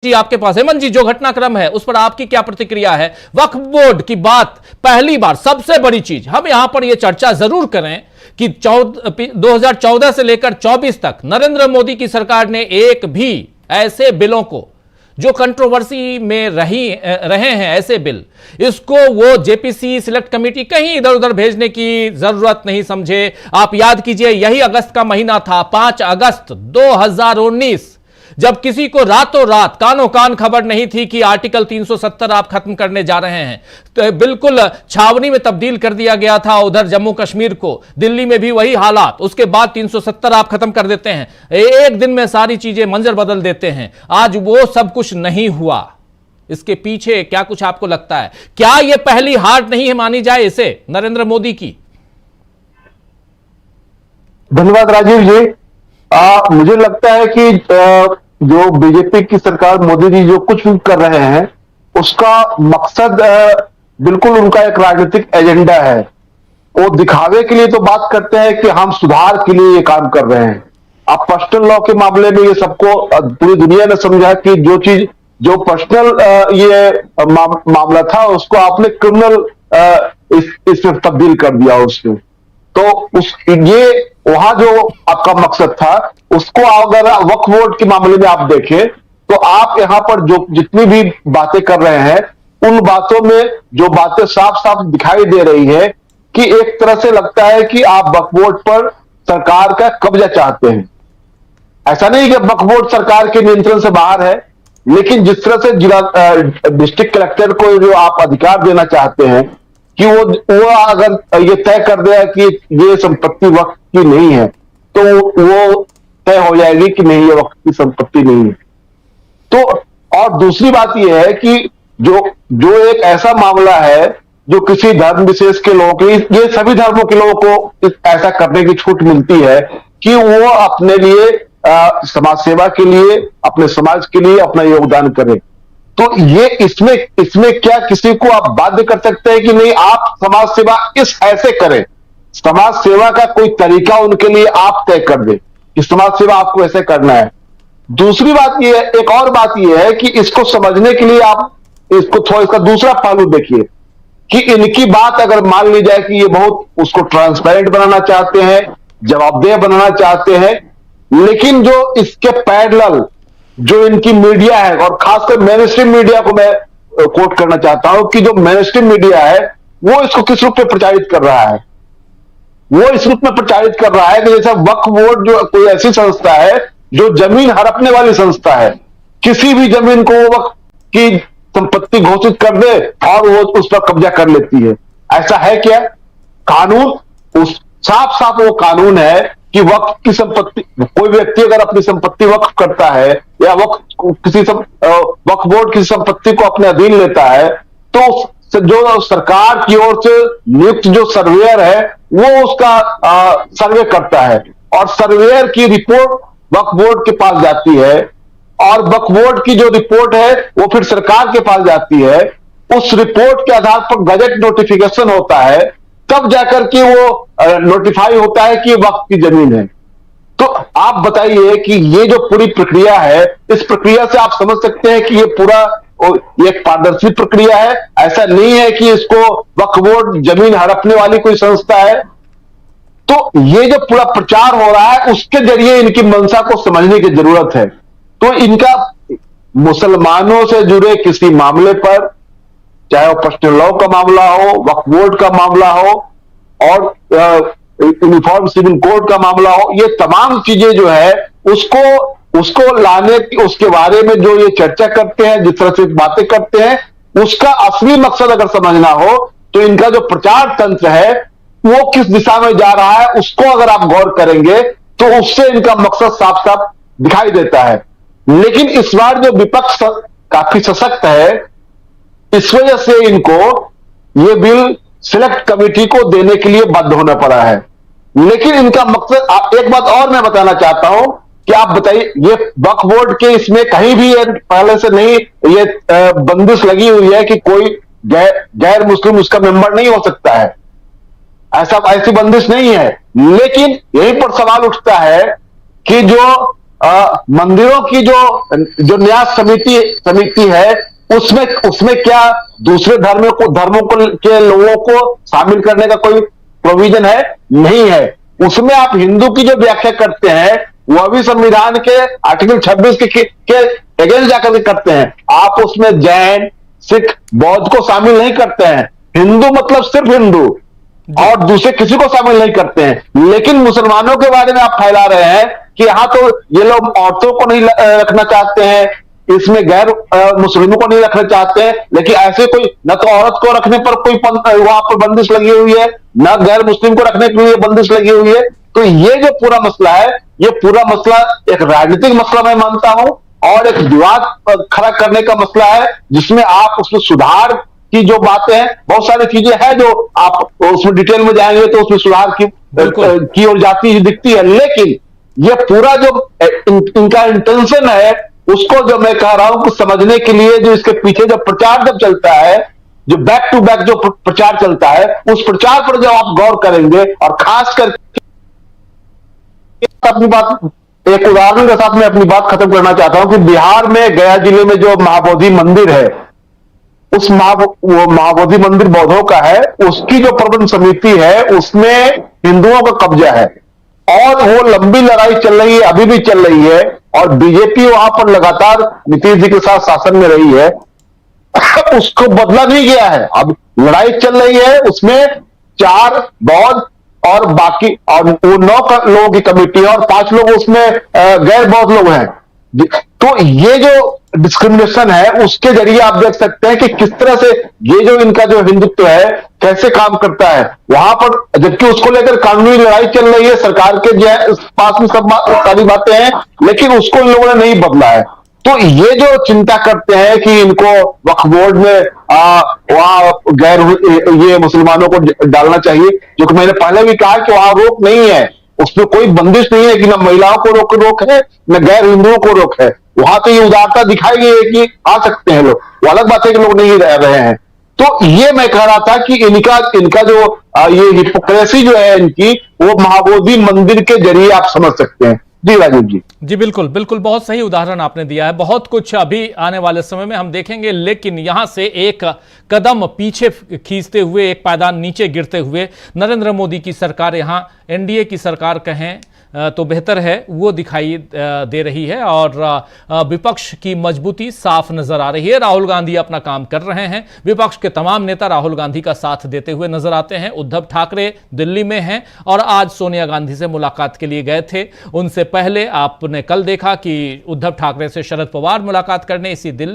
जी आपके पास हेमंत जी, जो घटनाक्रम है उस पर आपकी क्या प्रतिक्रिया है? वक्फ बोर्ड की बात पहली बार, सबसे बड़ी चीज हम यहां पर यह चर्चा जरूर करें कि 2014 से लेकर 24 तक नरेंद्र मोदी की सरकार ने एक भी ऐसे बिलों को जो कंट्रोवर्सी में रहे हैं, ऐसे बिल, इसको वो जेपीसी सिलेक्ट कमेटी कहीं इधर उधर भेजने की जरूरत नहीं समझे। आप याद कीजिए, यही अगस्त का महीना था, 5 अगस्त 2019, जब किसी को रातों रात कानों कान खबर नहीं थी कि आर्टिकल 370 आप खत्म करने जा रहे हैं, तो बिल्कुल छावनी में तब्दील कर दिया गया था उधर जम्मू कश्मीर को। दिल्ली में भी वही हालात, उसके बाद 370 आप खत्म कर देते हैं, एक दिन में सारी चीजें मंजर बदल देते हैं। आज वो सब कुछ नहीं हुआ, इसके पीछे क्या कुछ आपको लगता है? क्या यह पहली हार नहीं है मानी जाए इसे नरेंद्र मोदी की? धन्यवाद राजीव जी। मुझे लगता है कि जो बीजेपी की सरकार, मोदी जी जो कुछ भी कर रहे हैं, उसका मकसद बिल्कुल उनका एक राजनीतिक एजेंडा है। वो दिखावे के लिए तो बात करते हैं कि हम सुधार के लिए ये काम कर रहे हैं। अब पर्सनल लॉ के मामले में ये सबको पूरी दुनिया ने समझा कि जो चीज, जो पर्सनल ये मामला था, उसको आपने क्रिमिनल इसमें तब्दील कर दिया उसको। तो ये वहां जो आपका मकसद था, उसको अगर वक्फ बोर्ड के मामले में आप देखें तो आप यहां पर जो जितनी भी बातें कर रहे हैं, उन बातों में जो बातें साफ साफ दिखाई दे रही है कि एक तरह से लगता है कि आप वक्फ बोर्ड पर सरकार का कब्जा चाहते हैं। ऐसा नहीं कि वक्फ बोर्ड सरकार के नियंत्रण से बाहर है, लेकिन जिस तरह से जिला डिस्ट्रिक्ट कलेक्टर को जो आप अधिकार देना चाहते हैं कि वो अगर ये तय कर दिया कि ये संपत्ति वक्फ की नहीं है, तो वो तय हो जाएगी कि नहीं, ये वक्फ की संपत्ति नहीं है। तो और दूसरी बात ये है कि जो एक ऐसा मामला है जो किसी धर्म विशेष के लोगों के, ये सभी धर्मों के लोगों को ऐसा करने की छूट मिलती है कि वो अपने लिए समाज सेवा के लिए, अपने समाज के लिए अपना योगदान करें। तो ये इसमें क्या किसी को आप बाध्य कर सकते हैं कि नहीं आप समाज सेवा इस ऐसे करें? समाज सेवा का कोई तरीका उनके लिए आप तय कर दें कि समाज सेवा आपको ऐसे करना है। दूसरी बात यह है, एक और बात यह है कि इसको समझने के लिए आप इसको थोड़ा इसका दूसरा पहलू देखिए कि इनकी बात अगर मान ली जाए कि ये बहुत उसको ट्रांसपेरेंट बनाना चाहते हैं, जवाबदेह बनाना चाहते हैं, लेकिन जो इसके पैरेलल जो इनकी मीडिया है, और खासकर मेन स्ट्रीम मीडिया को मैं कोट करना चाहता हूं कि जो मेन स्ट्रीम मीडिया है वो इसको किस रूप में प्रचारित कर रहा है? वो इस रूप में प्रचारित कर रहा है कि जैसा वक्फ बोर्ड जो कोई ऐसी संस्था है जो जमीन हड़पने वाली संस्था है, किसी भी जमीन को वो वक्फ की संपत्ति घोषित कर दे और वो उस पर कब्जा कर लेती है। ऐसा है क्या? कानून उस साफ साफ वो कानून है कि वक्फ की संपत्ति, कोई व्यक्ति अगर अपनी संपत्ति वक्फ करता है या वक्फ बोर्ड की संपत्ति को अपने अधीन लेता है, तो जो सरकार की ओर से नियुक्त जो सर्वेयर है वो उसका सर्वे करता है, और सर्वेयर की रिपोर्ट वक्फ बोर्ड के पास जाती है, और वक्फ बोर्ड की जो रिपोर्ट है वो फिर सरकार के पास जाती है। उस रिपोर्ट के आधार पर गजट नोटिफिकेशन होता है, तब जाकर के वो नोटिफाई होता है कि वक्फ की जमीन है। तो आप बताइए कि ये जो पूरी प्रक्रिया है, इस प्रक्रिया से आप समझ सकते हैं कि ये पूरा एक पारदर्शी प्रक्रिया है। ऐसा नहीं है कि इसको वक्फ बोर्ड जमीन हड़पने वाली कोई संस्था है। तो ये जो पूरा प्रचार हो रहा है, उसके जरिए इनकी मंशा को समझने की जरूरत है। तो इनका मुसलमानों से जुड़े किसी मामले पर, चाहे वो पर्सनल लॉ का मामला हो, वक्फ बोर्ड का मामला हो, और यूनिफॉर्म सिविल कोड का मामला हो, ये तमाम चीजें जो है उसको लाने, उसके बारे में जो ये चर्चा करते हैं, जिस तरह से बातें करते हैं, उसका असली मकसद अगर समझना हो तो इनका जो प्रचार तंत्र है वो किस दिशा में जा रहा है, उसको अगर आप गौर करेंगे तो उससे इनका मकसद साफ साफ दिखाई देता है। लेकिन इस बार जो विपक्ष काफी सशक्त है, इस वजह से इनको ये बिल सिलेक्ट कमेटी को देने के लिए बाध्य होना पड़ा है। लेकिन इनका मकसद, एक बात और मैं बताना चाहता हूं कि आप बताइए, ये वक्फ बोर्ड के इसमें कहीं भी पहले से नहीं ये बंदिश लगी हुई है कि कोई गैर मुस्लिम उसका मेंबर नहीं हो सकता है, ऐसी बंदिश नहीं है। लेकिन यहीं पर सवाल उठता है कि जो मंदिरों की जो न्यास समिति है, उसमें क्या दूसरे धर्मों के लोगों को शामिल करने का कोई प्रोविजन है? नहीं है। उसमें आप हिंदू की जो व्याख्या करते हैं वह भी संविधान के आर्टिकल 26 के अगेंस्ट जाकर के करते हैं। आप उसमें जैन, सिख, बौद्ध को शामिल नहीं करते हैं। हिंदू मतलब सिर्फ हिंदू और दूसरे किसी को शामिल नहीं करते हैं। लेकिन मुसलमानों के बारे में आप फैला रहे हैं कि यहां तो ये लोग औरतों को नहीं रखना चाहते हैं, इसमें गैर मुस्लिमों को नहीं रखना चाहते हैं। लेकिन ऐसे कोई न तो औरत को रखने पर कोई वहां पर बंदिश लगी हुई है, न गैर मुस्लिम को रखने के लिए बंदिश लगी हुई है। तो ये जो पूरा मसला है, ये पूरा मसला एक राजनीतिक मसला मैं मानता हूं और एक विवाद खड़ा करने का मसला है, जिसमें आप उसमें सुधार की जो बातें हैं, बहुत सारी चीजें हैं जो आप उसमें डिटेल में जाएंगे तो उसमें सुधार की ओर जाती ही दिखती है। लेकिन ये पूरा जो इनका इंटेंशन है, उसको जो मैं कह रहा हूं कि समझने के लिए जो इसके पीछे जो प्रचार जब चलता है, जो बैक टू बैक जो प्रचार चलता है, उस प्रचार पर जब आप गौर करेंगे और खास करके अपनी बात एक उदाहरण के साथ मैं अपनी बात खत्म करना चाहता हूं कि बिहार में गया जिले में जो महाबोधि मंदिर है, उस वो महाबोधि मंदिर बौद्धों का है, उसकी जो प्रबंध समिति है उसमें हिंदुओं का कब्जा है और वो लंबी लड़ाई चल रही है, अभी भी चल रही है और बीजेपी वहां पर लगातार नीतीश जी के साथ शासन में रही है। उसको बदला नहीं गया है। अब लड़ाई चल रही है, उसमें 4 बौद्ध और बाकी और वो 9 लोगों की कमेटी है और 5 लोग उसमें गैर बौद्ध लोग हैं। तो ये जो डिस्क्रिमिनेशन है, उसके जरिए आप देख सकते हैं कि किस तरह से ये जो इनका जो हिंदुत्व है कैसे काम करता है वहां पर, जबकि उसको लेकर कानूनी लड़ाई चल रही है, सरकार के पास में सब सारी बातें हैं, लेकिन उसको इन लोगों ने नहीं बदला है। तो ये जो चिंता करते हैं कि इनको वक्फ बोर्ड में वहां गैर ये मुसलमानों को डालना चाहिए, जो कि मैंने पहले भी कहा कि वहां रोक नहीं है, उसमें कोई बंदिश नहीं है कि न महिलाओं को रोक है न गैर हिंदुओं को रोक है। वहां तो ये उदारता दिखाई गई है कि आ सकते हैं लोग, वो अलग बात है कि लोग नहीं रह रहे हैं। तो ये मैं कह रहा था कि इनका जो ये हिपोक्रेसी जो है इनकी, वो महाबोधि मंदिर के जरिए आप समझ सकते हैं। जी राजीव जी। जी बिल्कुल बिल्कुल, बहुत सही उदाहरण आपने दिया है। बहुत कुछ अभी आने वाले समय में हम देखेंगे, लेकिन यहां से एक कदम पीछे खींचते हुए, एक पायदान नीचे गिरते हुए नरेंद्र मोदी की सरकार, यहां एनडीए की सरकार कहें तो बेहतर है, वो दिखाई दे रही है और विपक्ष की मजबूती साफ नजर आ रही है। राहुल गांधी अपना काम कर रहे हैं, विपक्ष के तमाम नेता राहुल गांधी का साथ देते हुए नजर आते हैं। उद्धव ठाकरे दिल्ली में हैं और आज सोनिया गांधी से मुलाकात के लिए गए थे। उनसे पहले आपने कल देखा कि उद्धव ठाकरे से शरद पवार मुलाकात करने इसी दिल्ली